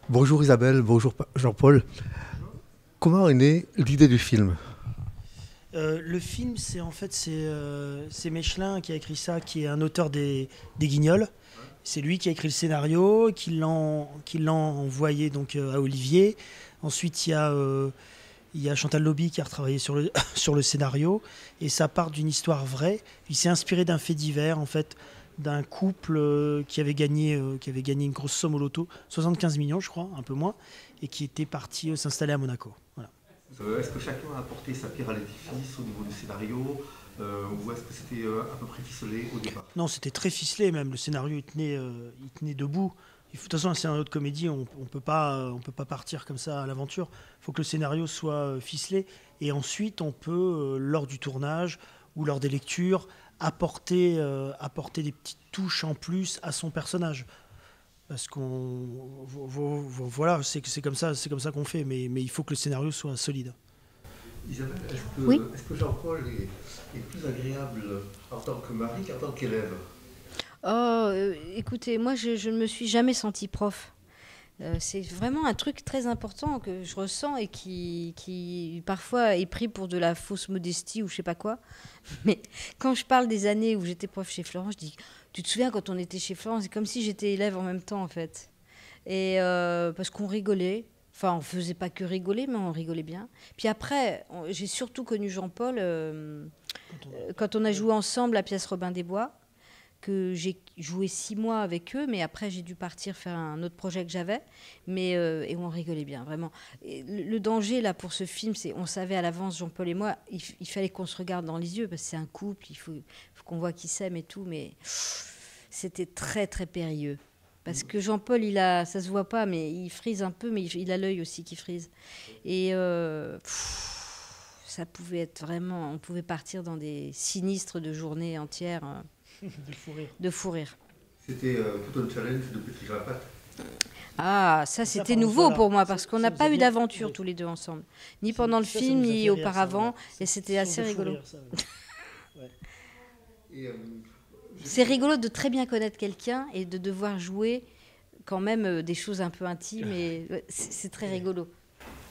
Bonjour Isabelle, bonjour Jean-Paul. Comment est née l'idée du film? Le film, c'est Mechelin qui a écrit ça, qui est un auteur des Guignols. C'est lui qui a écrit le scénario, qui l'a envoyé donc à Olivier. Ensuite, il y a Chantal Lobby qui a retravaillé sur sur le scénario. Et ça part d'une histoire vraie. Il s'est inspiré d'un fait divers, en fait, d'un couple qui avait gagné une grosse somme au loto, 75 millions, je crois, un peu moins, et qui était parti s'installer à Monaco. Voilà. Est-ce que chacun a apporté sa pierre à l'édifice au niveau du scénario ou est-ce que c'était à peu près ficelé au départ? Non, c'était très ficelé même. Le scénario, il tenait debout. De toute façon, un scénario de comédie, on peut pas partir comme ça à l'aventure. Il faut que le scénario soit ficelé. Et ensuite, on peut, lors du tournage ou lors des lectures, apporter des petites touches en plus à son personnage. Parce voilà, c'est comme ça qu'on fait. Mais il faut que le scénario soit solide. Isabelle, Oui. est-ce que Jean-Paul est plus agréable en tant que mari qu'en tant qu'élève? Oh, écoutez, moi je ne me suis jamais sentie prof. C'est vraiment un truc très important que je ressens et qui parfois est pris pour de la fausse modestie ou je sais pas quoi. Mais quand je parle des années où j'étais prof chez Florent, je dis, tu te souviens quand on était chez Florent, c'est comme si j'étais élève en même temps en fait. Et parce qu'on rigolait. Enfin, on faisait pas que rigoler, mais on rigolait bien. Puis après, j'ai surtout connu Jean-Paul quand on a joué ensemble la pièce Robin des Bois, que j'ai joué 6 mois avec eux, mais après j'ai dû partir faire un autre projet que j'avais, et on rigolait bien, vraiment. Et le danger là pour ce film, c'est on savait à l'avance, Jean-Paul et moi, il fallait qu'on se regarde dans les yeux, parce que c'est un couple, faut qu'on voit qu'ils s'aiment et tout, mais c'était très très périlleux. Parce que Jean-Paul, ça se voit pas, mais il frise un peu, mais il a l'œil aussi qui frise. Et ça pouvait être vraiment, on pouvait partir dans des sinistres de journées entières. De fou rire. De fou rire. C'était tout un challenge de petit grapat. Ah, ça Ça, c'était par exemple, nouveau voilà, pour moi parce qu'on ça n'a vous a pas eu bien. d'aventure Oui. tous les deux ensemble, ni Ça, pendant le ça film nous a ni fait rire, ça, auparavant, voilà. et c'était assez Source de fou rigolo. rire, ça, ouais. Et, C'est rigolo de très bien connaître quelqu'un et de devoir jouer quand même des choses un peu intimes, et ouais, c'est très rigolo.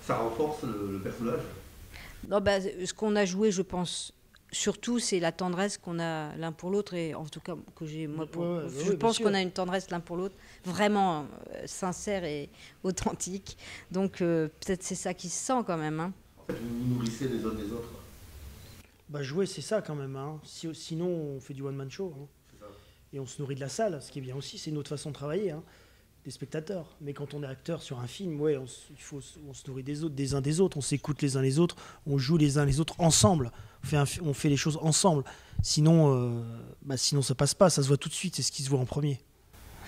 ça renforce le personnage. Non, bah, ce qu'on a joué, je pense, surtout, c'est la tendresse qu'on a l'un pour l'autre, et en tout cas que j'ai moi pour. Ouais, ouais, Je ouais, bien pense sûr. qu'on a une tendresse l'un pour l'autre, vraiment sincère et authentique. Donc peut-être c'est ça qui se sent quand même, hein. En fait, vous vous nourrissez les uns des autres. Bah, jouer, c'est ça quand même, hein. Sinon, on fait du one-man show, hein. C'est ça. Et on se nourrit de la salle, ce qui est bien aussi. C'est une autre façon de travailler, hein, des spectateurs. Mais quand on est acteur sur un film, ouais, on se nourrit des autres, des uns des autres. On s'écoute les uns les autres. On joue les uns les autres ensemble. On fait les choses ensemble. Sinon ça passe pas. Ça se voit tout de suite. C'est ce qui se voit en premier.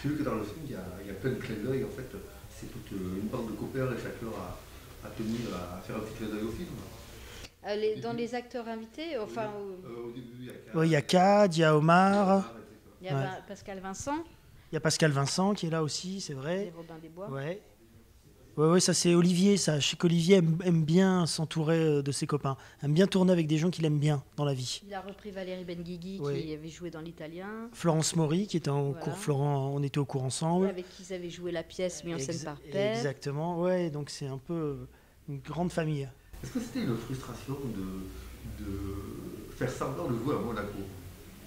J'ai vu que dans le film, il y a plein de clins d'œil. En fait, c'est toute une bande de copains et chacun a tenu à faire un petit clin d'œil au film. Dans les acteurs invités, enfin, Au début, il y a Ouais, il y a Cad, il y a Omar, il y a Ouais. Pascal Vincent, il y a Pascal Vincent qui est là aussi, c'est et vrai. Robin des Bois. Ouais. Ouais, ça c'est Olivier, ça. Je sais qu'Olivier aime bien s'entourer de ses copains, aime bien tourner avec des gens qu'il aime bien dans la vie. Il a repris Valérie Benguigui Ouais. qui avait joué dans l'Italien, Florence Maury qui était en Voilà. cours Florent, on était au cours ensemble. avec qui ils avaient joué la pièce mis en scène par Ex- Père. Exactement, ouais, donc c'est un peu une grande famille. Est-ce que c'était une frustration de faire semblant de jouer à Monaco?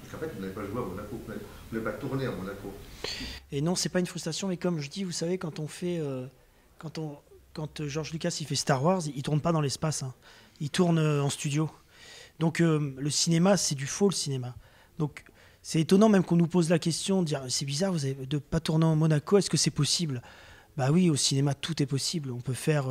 Parce qu'en fait, vous n'avez pas joué à Monaco, vous n'avez pas tourné à Monaco. Et non, c'est pas une frustration, mais comme je dis, vous savez, quand George Lucas il fait Star Wars, il tourne pas dans l'espace, hein. Il tourne en studio. Donc le cinéma, c'est du faux le cinéma. Donc c'est étonnant même qu'on nous pose la question, de dire c'est bizarre, vous avez de pas tourner en Monaco, est-ce que c'est possible? Bah oui, au cinéma tout est possible. On peut faire.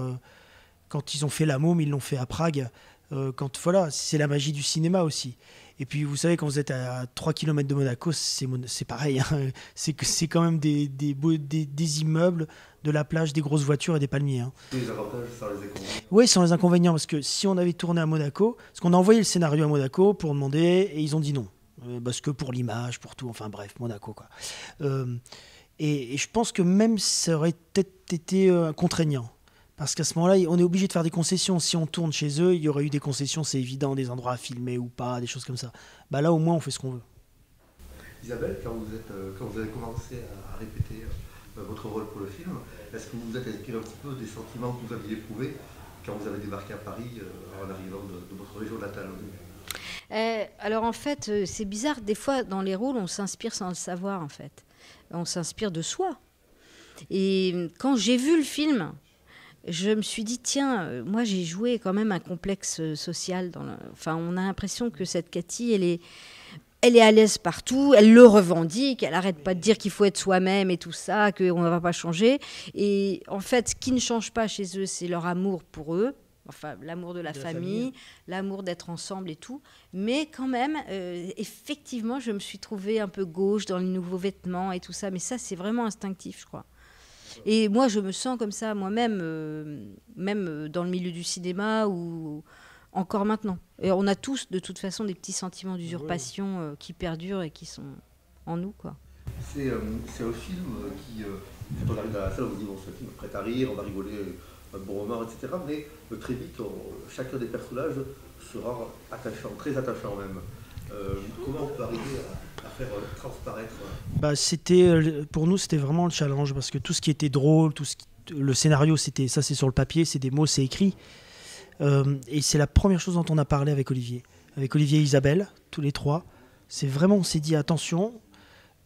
Quand ils ont fait La Môme, ils l'ont fait à Prague. Voilà, c'est la magie du cinéma aussi. Et puis vous savez, quand vous êtes à 3 km de Monaco, c'est pareil, hein. C'est quand même des immeubles, de la plage, des grosses voitures et des palmiers, hein. Les avantages sans les inconvénients. Oui, sans les inconvénients, parce que si on avait tourné à Monaco, parce qu'on a envoyé le scénario à Monaco pour demander, et ils ont dit non. Parce que pour l'image, pour tout, enfin bref, Monaco, quoi. Et je pense que même ça aurait peut-être été contraignant. Parce qu'à ce moment-là, on est obligé de faire des concessions. Si on tourne chez eux, il y aurait eu des concessions, c'est évident, des endroits à filmer ou pas, des choses comme ça. Bah là, au moins, on fait ce qu'on veut. Isabelle, quand vous avez commencé à répéter votre rôle pour le film. Est-ce que vous vous êtes inspiré un petit peu des sentiments que vous aviez éprouvés quand vous avez débarqué à Paris en arrivant de votre région natale? Alors en fait, c'est bizarre, des fois dans les rôles, on s'inspire sans le savoir en fait. On s'inspire de soi. Et quand j'ai vu le film, je me suis dit, tiens, moi j'ai joué quand même un complexe social. Enfin, on a l'impression que cette Cathy, elle est à l'aise partout, elle le revendique, elle n'arrête pas de dire qu'il faut être soi-même et tout ça, qu'on ne va pas changer. Et en fait, ce qui ne change pas chez eux, c'est leur amour pour eux, enfin l'amour de la famille, l'amour d'être ensemble et tout. Mais quand même, effectivement, je me suis trouvée un peu gauche dans les nouveaux vêtements et tout ça. Mais ça, c'est vraiment instinctif, je crois. Et moi, je me sens comme ça moi-même, même dans le milieu du cinéma ou encore maintenant. Et on a tous, de toute façon, des petits sentiments d'usurpation qui perdurent et qui sont en nous, quoi. C'est un film qui, quand on arrive dans la salle, on se dit, bon, c'est un film prêt à rire, on va rigoler un bon moment, etc. Mais très vite, chacun des personnages sera attachant, très attachant même. Comment on peut arriver à faire transparaître Pour nous, c'était vraiment le challenge, parce que tout ce qui était drôle, le scénario, c'est sur le papier, c'est des mots, c'est écrit. Et c'est la première chose dont on a parlé avec Olivier. Avec Olivier et Isabelle, tous les trois. C'est vraiment, on s'est dit, attention,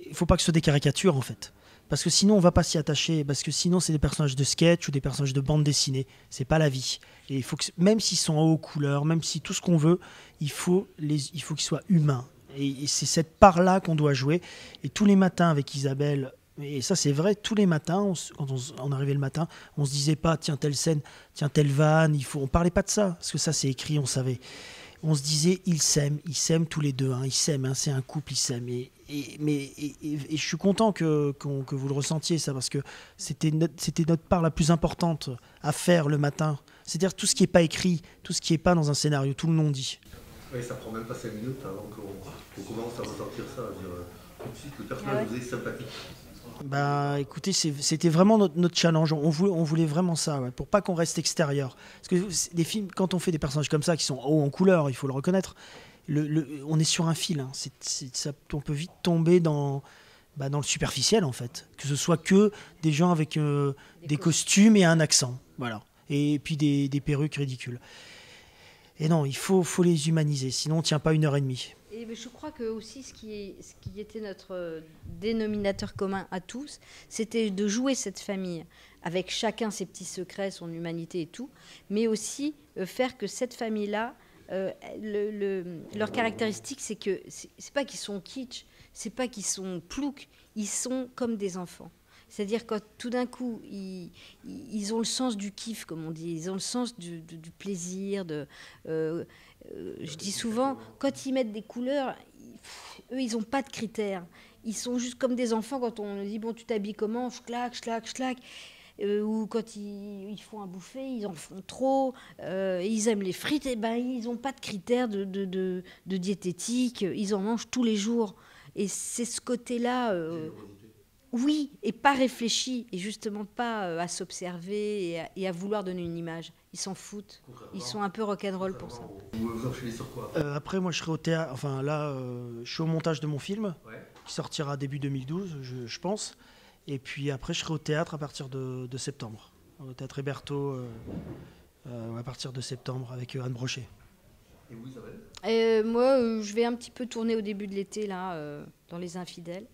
il ne faut pas que ce soit des caricatures, en fait. Parce que sinon, on ne va pas s'y attacher. Parce que sinon, c'est des personnages de sketch ou des personnages de bande dessinée. C'est pas la vie. Et il faut que, même s'ils sont en haut couleur, même si tout ce qu'on veut, il faut qu'ils soient humains. Et c'est cette part-là qu'on doit jouer. Et tous les matins avec Isabelle, et ça c'est vrai, tous les matins, quand on arrivait le matin, on se disait pas, tiens, telle scène, tiens, telle vanne, on parlait pas de ça, parce que ça c'est écrit, on savait. On se disait, ils s'aiment tous les deux, hein, ils s'aiment, hein, c'est un couple, ils s'aiment. Et je suis content que vous le ressentiez, ça, parce que c'était notre part la plus importante à faire le matin. C'est-à-dire tout ce qui n'est pas écrit, tout ce qui n'est pas dans un scénario, tout le non-dit. Oui, ça prend même pas 5 minutes avant qu'on commence à ressentir ça. Tout de suite, le personnage vous est sympathique. Bah écoutez, c'était vraiment notre challenge. On voulait vraiment ça, ouais, pour pas qu'on reste extérieur. Parce que des films, quand on fait des personnages comme ça qui sont hauts en couleur, il faut le reconnaître, on est sur un fil. Hein. On peut vite tomber dans le superficiel en fait. Que ce soit que des gens avec des costumes et un accent. Voilà. Et puis des perruques ridicules. Et non, il faut les humaniser, sinon on ne tient pas 1h30. Et je crois que aussi ce qui était notre dénominateur commun à tous, c'était de jouer cette famille avec chacun ses petits secrets, son humanité et tout, mais aussi faire que cette famille-là, leur caractéristique, c'est que c'est pas qu'ils sont kitsch, c'est pas qu'ils sont ploucs, ils sont comme des enfants. C'est-à-dire quand tout d'un coup, ils ont le sens du kiff, comme on dit, ils ont le sens du plaisir. Je dis souvent, quand ils mettent des couleurs, eux, ils n'ont pas de critères. Ils sont juste comme des enfants quand on dit, bon, tu t'habilles comment? Je claque, je claque, je claque. Ou quand ils font un buffet, ils en font trop. Ils aiment les frites, et ben, ils n'ont pas de critères de diététique. Ils en mangent tous les jours. Et c'est ce côté-là... oui, et pas réfléchi, et justement pas à s'observer et à vouloir donner une image. Ils s'en foutent. Ils sont un peu rock'n'roll pour ça. Vous enchaînez sur quoi Après, moi, je serai au théâtre. Enfin, là, je suis au montage de mon film, qui sortira début 2012, je pense. Et puis après, je serai au théâtre à partir de septembre. Au théâtre Héberto, à partir de septembre, avec Anne Brochet. Et vous, Isabelle? Moi, je vais un petit peu tourner au début de l'été, là, dans Les Infidèles.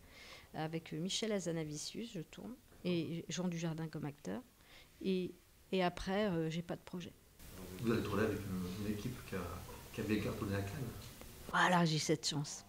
Avec Michel Hazanavicius, je tourne, et Jean Dujardin comme acteur. Et après, j'ai pas de projet. Vous allez tourner avec une équipe qui a bien cartonné à Cannes. Voilà, j'ai cette chance.